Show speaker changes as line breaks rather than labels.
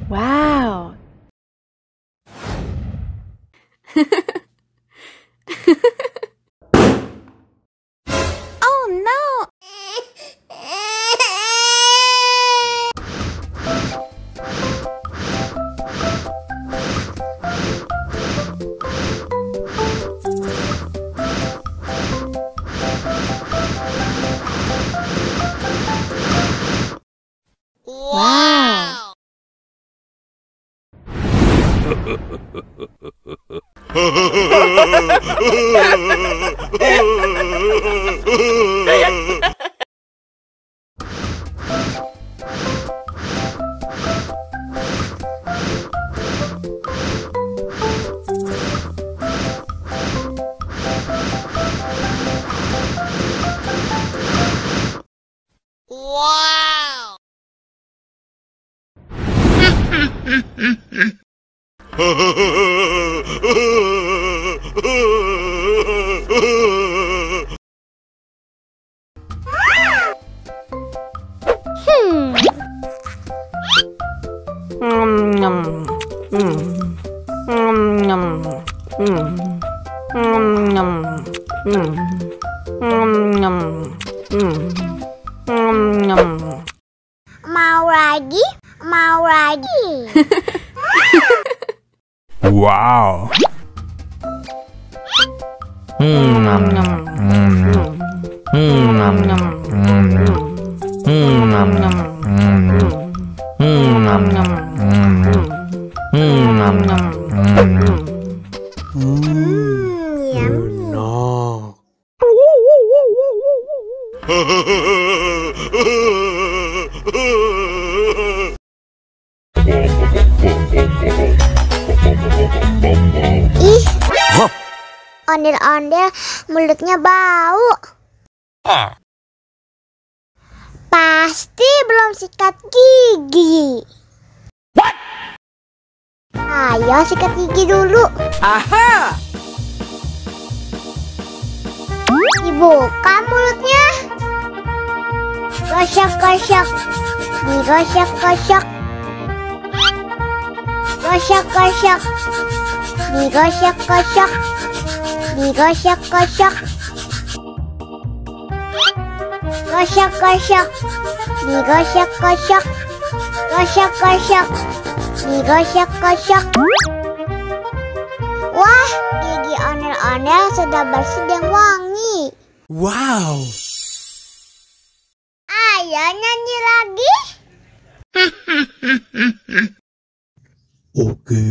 Wow. Oh no! Wow. Wow. Mau lagi? Mau lagi?
Wow.
Ih, ondel-ondel mulutnya bau. Pasti belum sikat gigi.
What?
Ayo sikat gigi dulu.
Aha!
Dibuka mulutnya. Gosok-gosok. Digosok-gosok. Gosok-gosok. Digosok-gosok. Digosok-gosok. Gosok-gosok. Digosok-gosok. Gosok-gosok. Digosok-gosok. Wah, gigi ondel-ondel sudah bersih dan wangi.
Wow.
Ayo nyanyi lagi.
Oke.